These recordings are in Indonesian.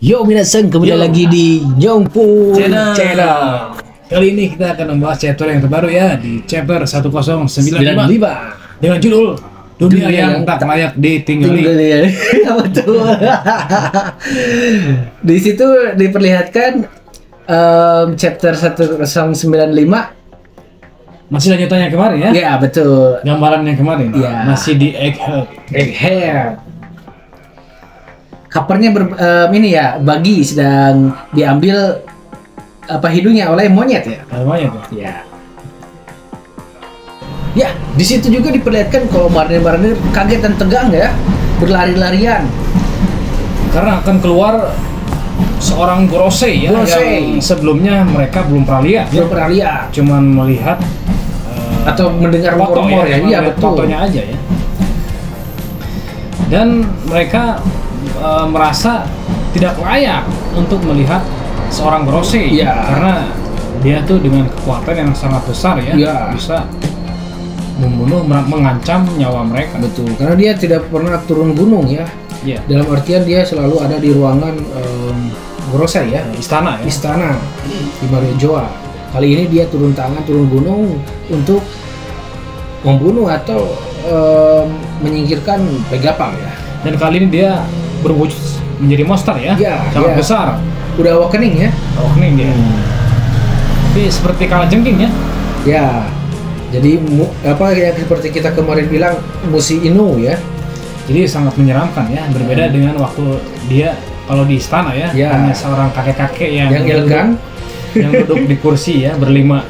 Yo minasan, kembali lagi di Nyongpu Channel. Kali ini kita akan membahas chapter yang terbaru ya, di chapter 1095 dengan judul Dunia yang tak layak ditinggali. Ya betul. Di situ diperlihatkan chapter 1095. Masih lanjutannya kemarin ya? Ya betul. Gambaran yang kemarin Ya. masih di Egghead. Kabarnya ini ya, Bagi sedang diambil hidungnya oleh monyet ya. Namanya tuh. Ya. Ya, di situ juga diperlihatkan kalau marinir-marinir kaget dan tegang ya, berlari-larian. Karena akan keluar seorang Gorosei ya, Gorosei. yang sebelumnya mereka belum pernah lihat. Belum pernah lihat Cuman melihat atau mendengar foto rumor ya, cuma iya lihat betul. fotonya aja ya. Dan mereka merasa tidak layak untuk melihat seorang Gorosei, Iya. karena dia tuh dengan kekuatan yang sangat besar ya, Iya. bisa membunuh, mengancam nyawa mereka. Betul, karena dia tidak pernah turun gunung ya. Iya. Dalam artian dia selalu ada di ruangan Gorosei ya, Istana ya. istana di Mariojoa. Kali ini dia turun tangan, turun gunung untuk membunuh atau menyingkirkan Vegapunk ya. Dan kali ini dia berwujud menjadi monster ya, Iya, sangat iya. besar. Udah awakening ya. Opening dia. Tapi seperti kalajengking ya. Ya. Jadi yang seperti kita kemarin bilang Mushi Inu ya. Jadi sangat menyeramkan ya, berbeda dengan waktu dia kalau di istana ya, Ya. hanya seorang kakek-kakek yang Elegan. yang duduk di kursi ya, berlima.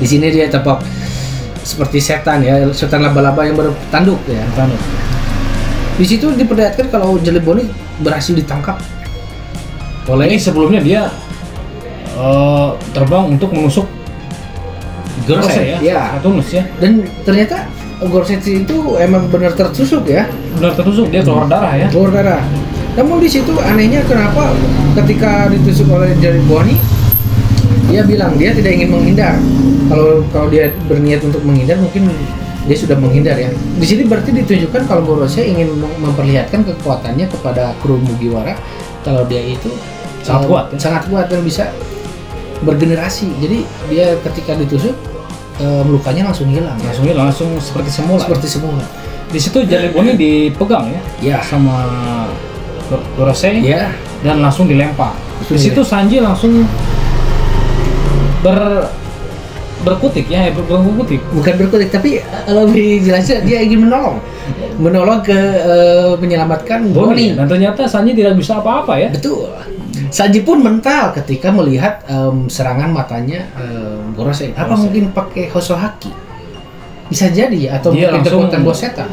Di sini dia tampak seperti setan ya, setan laba-laba yang bertanduk ya. Tanduk. Di situ diperlihatkan kalau Jelly Bonnie berhasil ditangkap Ini oleh sebelumnya dia terbang untuk menusuk Gorosei ya, Ya. tunus ya, Dan ternyata Gorosei itu emang benar tertusuk ya, benar tertusuk, dia keluar darah ya. keluar darah. Namun di situ anehnya kenapa ketika ditusuk oleh Jelly Bonnie, dia bilang dia tidak ingin menghindar. Kalau dia berniat untuk menghindar, mungkin dia sudah menghindar ya. Di sini berarti ditunjukkan kalau Gorosei ingin memperlihatkan kekuatannya kepada kru Mugiwara, kalau dia itu Sangat kuat ya? sangat kuat dan bisa bergenerasi. Jadi dia ketika ditusuk lukanya langsung hilang, ya. Langsung seperti semula. Seperti semula. Di situ Jelly Bonnie dipegang ya, Ya. sama Gorosei Ya, dan langsung dilempar. Langsung Di situ Sanji langsung berkutik ya, berkutik. bukan berkutik tapi lebih jelasnya dia ingin menolong ke menyelamatkan Bonnie. Dan ternyata Sanji tidak bisa apa-apa ya. Betul. Sanji pun mental ketika melihat serangan matanya Gorosei. Apa Gorosei. mungkin pakai Hosohaki? Bisa jadi ya, atau Dia mungkin langsung- kekuatan bos setan.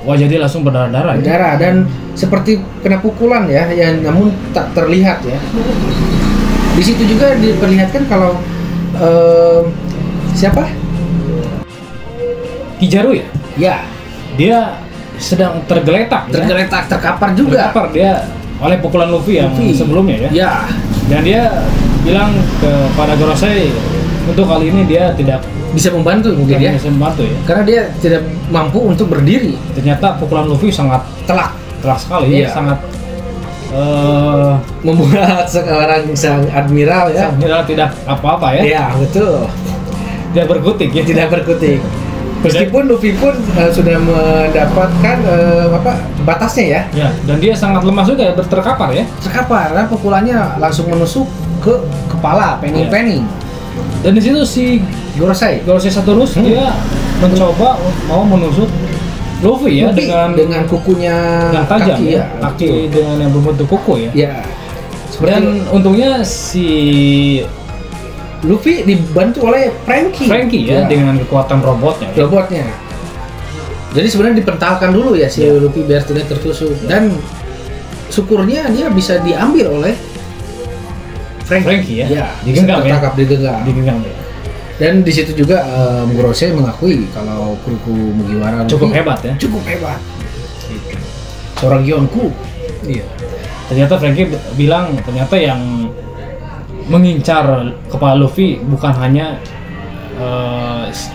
Wah, jadi langsung berdarah-darah ya. Darah dan seperti kena pukulan ya, yang namun tak terlihat ya. Di situ juga diperlihatkan kalau siapa? Kizaru ya, Ya, dia sedang tergeletak ya. tergeletak, terkapar juga. Terkapar dia oleh pukulan Luffy yang Luffy. sebelumnya ya. Ya, Dan dia bilang kepada Gorosei untuk kali ini dia tidak bisa membantu mungkin ya. bisa membantu ya. Karena dia tidak mampu untuk berdiri. Ternyata pukulan Luffy sangat Telak keras sekali ya, Iya. sangat membuat seorang sang admiral ya. sangat tidak apa-apa ya. Iya, betul. Dia berkutik ya. Tidak berkutik. Meskipun Luffy pun sudah mendapatkan batasnya ya. Ya, dan dia sangat lemah juga, terkapar ya. Terkapar, karena pukulannya langsung menusuk ke kepala, penning-penning. Dan di situ si Gorosei. Gorosei Saturus dia mencoba mau menusuk Luffy ya, Luffy dengan kukunya dengan tajam kaki ya, betul. kaki dengan yang berbentuk kuku ya. Ya. Seperti Dan untungnya si Luffy dibantu oleh Frankie ya, dengan kekuatan robotnya ya. robotnya. Jadi sebenarnya dipentalkan dulu ya si Ya. Luffy biar tidak tertusuk, dan syukurnya dia bisa diambil oleh Frankie ya, Ya, digenggam ya, tertangkap digenggam. digenggam ya. Dan di situ juga Gorosei mengakui kalau kruku Mugiwara Cukup Luffy hebat ya. cukup hebat. Seorang Yonko. Iya. Ternyata Frankie bilang ternyata yang mengincar kepala Luffy bukan hanya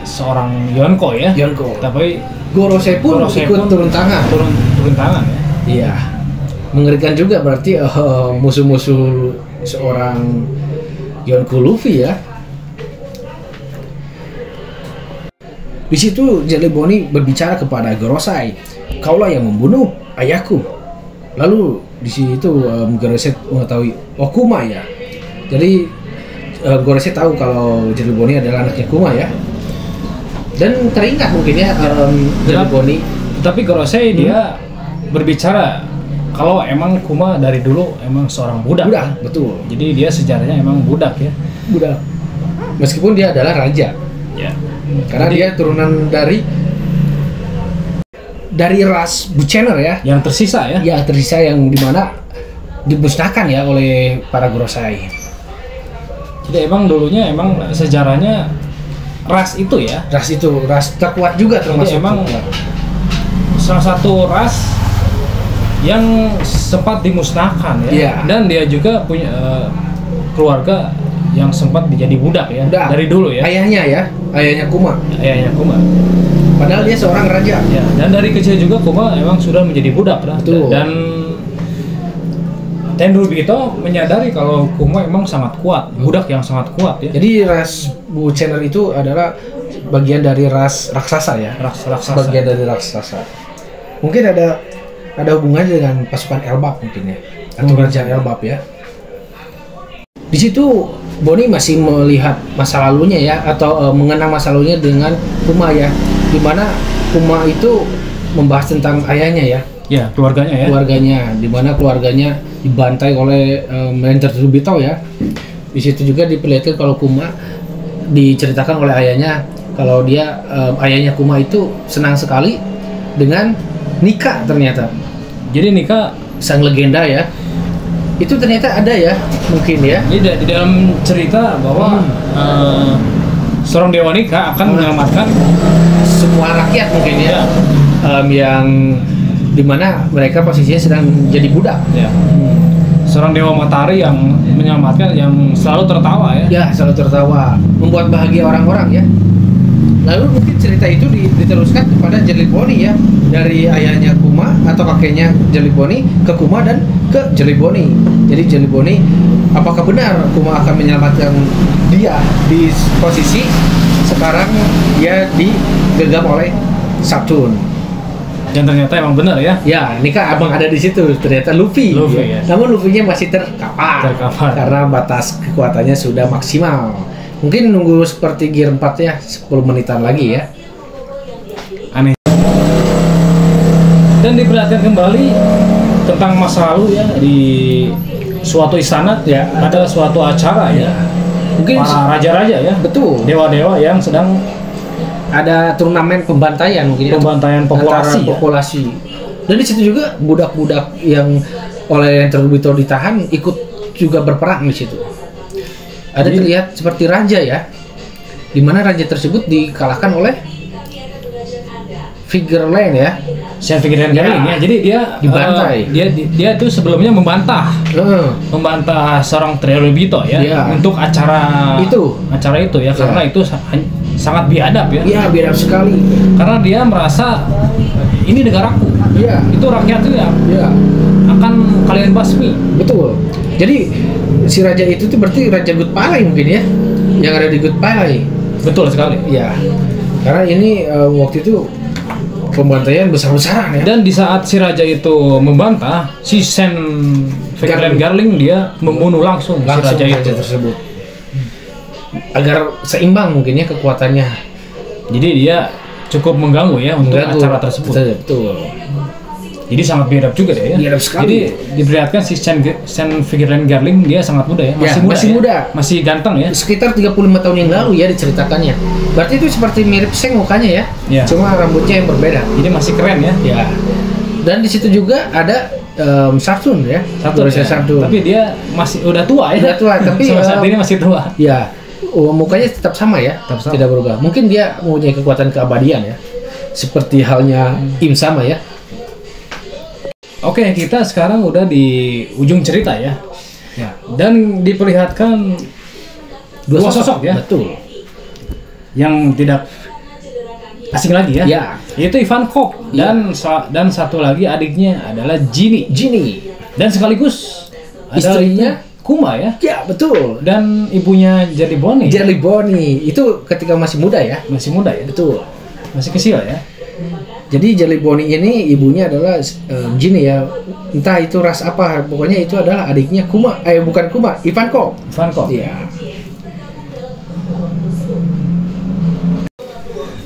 seorang Yonko ya, Yonko. tapi Gorosei pun Gorosei ikut pun turun tangan. turun tangan ya. Iya. Mengerikan juga berarti musuh-musuh seorang Yonko Luffy ya. Di situ Jelly Bonnie berbicara kepada Gorosei, "Kaulah yang membunuh ayahku." Lalu di situ Gorosei mengetahui, "Oh, Kuma ya." Jadi Gorosei tahu kalau Jelly Bonnie adalah anaknya Kuma ya. Dan teringat mungkin ya Jelly Bonnie. Tapi Gorosei dia berbicara kalau emang Kuma dari dulu emang seorang budak. Budak, betul. Jadi dia sejarahnya emang budak ya. Budak. Meskipun dia adalah raja. Ya. Karena Jadi, dia turunan dari ras Bucener ya. yang tersisa ya. Ya, tersisa yang dimana dimusnahkan ya oleh para Gorosei. Jadi emang dulunya emang sejarahnya ras itu ya. Ras itu ras terkuat juga termasuk. Jadi emang salah satu ras yang sempat dimusnahkan ya. Iya. Dan dia juga punya keluarga yang sempat menjadi budak ya. Budak. Dari dulu ya. Ayahnya Kuma. Ayahnya Kuma. Padahal dia seorang raja. Ya, dan dari kecil juga Kuma emang sudah menjadi budak lah. Betul. Dan Tenryubito menyadari kalau Kuma emang sangat kuat, budak yang sangat kuat ya. Jadi ras Bucener itu adalah bagian dari ras raksasa ya. Raksasa. Bagian dari raksasa. Mungkin ada hubungannya dengan pasukan Elbap mungkin ya. Atau kerajaan Elbap ya. Di situ Bonnie masih melihat masa lalunya ya, atau mengenang masa lalunya dengan Kuma ya, dimana Kuma itu membahas tentang ayahnya ya. Ya, keluarganya ya. Keluarganya, dimana keluarganya dibantai oleh Tenryubito ya. Di situ juga diperlihatkan kalau Kuma diceritakan oleh ayahnya kalau dia ayahnya Kuma itu senang sekali dengan Nika ternyata. Jadi Nika Sang legenda ya. Itu ternyata ada ya, mungkin ya. di dalam cerita bahwa seorang Dewa Nika akan menyelamatkan Semua rakyat mungkin ya. Yang dimana mereka posisinya sedang jadi budak. ya. Seorang Dewa Matahari yang menyelamatkan, yang selalu tertawa ya. Ya, selalu tertawa, membuat bahagia orang-orang ya. Lalu mungkin cerita itu diteruskan kepada Jelly Bonnie ya, dari ayahnya Kuma atau kakeknya Jelly Bonnie ke Kuma dan ke Jelly Bonnie. Jadi Jelly Bonnie, apakah benar Kuma akan menyelamatkan dia di posisi sekarang dia digenggam oleh Saturn? Dan ternyata emang benar ya. Ya, ini kan abang ada di situ. Ternyata Luffy ya. Namun Luffy-nya masih terkapar karena batas kekuatannya sudah maksimal. Mungkin nunggu seperti Gear 4 ya, 10 menitan lagi ya. Aneh. Dan diperlihatkan kembali tentang masa lalu ya, di suatu istana ya, ada suatu acara ya. Mungkin para raja-raja ya. Betul. Dewa-dewa yang sedang ada turnamen pembantaian mungkin ya, pembantaian populasi. Populasi. Dan di situ juga budak-budak yang oleh Tenryubito ditahan ikut juga berperang di situ. Ada terlihat seperti raja ya, di mana raja tersebut dikalahkan oleh Figure Land ya. Saya pikirin ya. Jadi dia dibantai. Dia tuh sebelumnya membantah seorang Tenryubito ya, untuk acara itu ya, karena itu sangat biadab ya. Iya, biadab sekali. Karena dia merasa ini negaraku. Iya. Itu rakyatku ya. Iya. Akan kalian basmi. Betul. Jadi si raja itu tuh berarti Raja Goodpie mungkin ya, yang ada di Goodpie. Betul sekali. Iya. Karena ini waktu itu pembantaian besar-besaran ya. Dan di saat si raja itu membantah, si Sen Garling dia membunuh langsung si raja itu tersebut. Agar seimbang mungkin ya kekuatannya. Jadi dia cukup mengganggu ya untuk acara tersebut. Betul. Jadi sangat biadab juga deh ya. Biadab sekali. Jadi diperlihatkan si Sen Garling dia sangat muda ya, masih muda. Masih ganteng ya. Sekitar 35 tahun yang lalu ya diceritakannya. Berarti itu seperti mirip Seng mukanya ya. Cuma rambutnya yang berbeda. Jadi masih keren ya. Ya. Dan di situ juga ada Saturn ya. Saturn. Tapi dia masih udah tua ya. Udah tua, tapi saat ini masih tua. Ya. Mukanya tetap sama ya. Tidak berubah. Mungkin dia mempunyai kekuatan keabadian ya. Seperti halnya Im sama ya. Oke, kita sekarang udah di ujung cerita ya. Dan diperlihatkan dua sosok ya. Betul. Yang tidak asing lagi ya. Ya. Yaitu Ivankov dan satu lagi adiknya adalah Ginny. Dan sekaligus istrinya Kuma ya. Ya betul. Dan ibunya Jelly Bonnie. Jelly Bonnie itu ketika masih muda ya. Masih muda ya. Betul. Masih kecil ya. Jadi Jelly Bonnie ini ibunya adalah Ginny ya. Entah itu ras apa, pokoknya itu adalah adiknya Kuma. Bukan Kuma, Ivankov. Ivankov. Iya.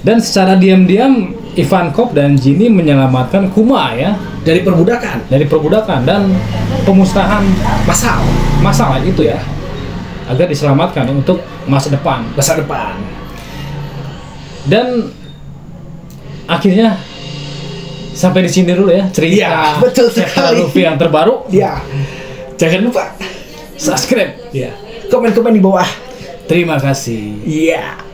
Dan secara diam-diam Ivankov dan Ginny menyelamatkan Kuma ya Dari perbudakan dan pemusnahan massal itu ya. Agar diselamatkan untuk masa depan. Dan akhirnya sampai di sini dulu ya cerita. Iya, betul sekali. Luffy yang terbaru. Ya. Jangan lupa subscribe. ya. Komen-komen di bawah. Terima kasih. Iya.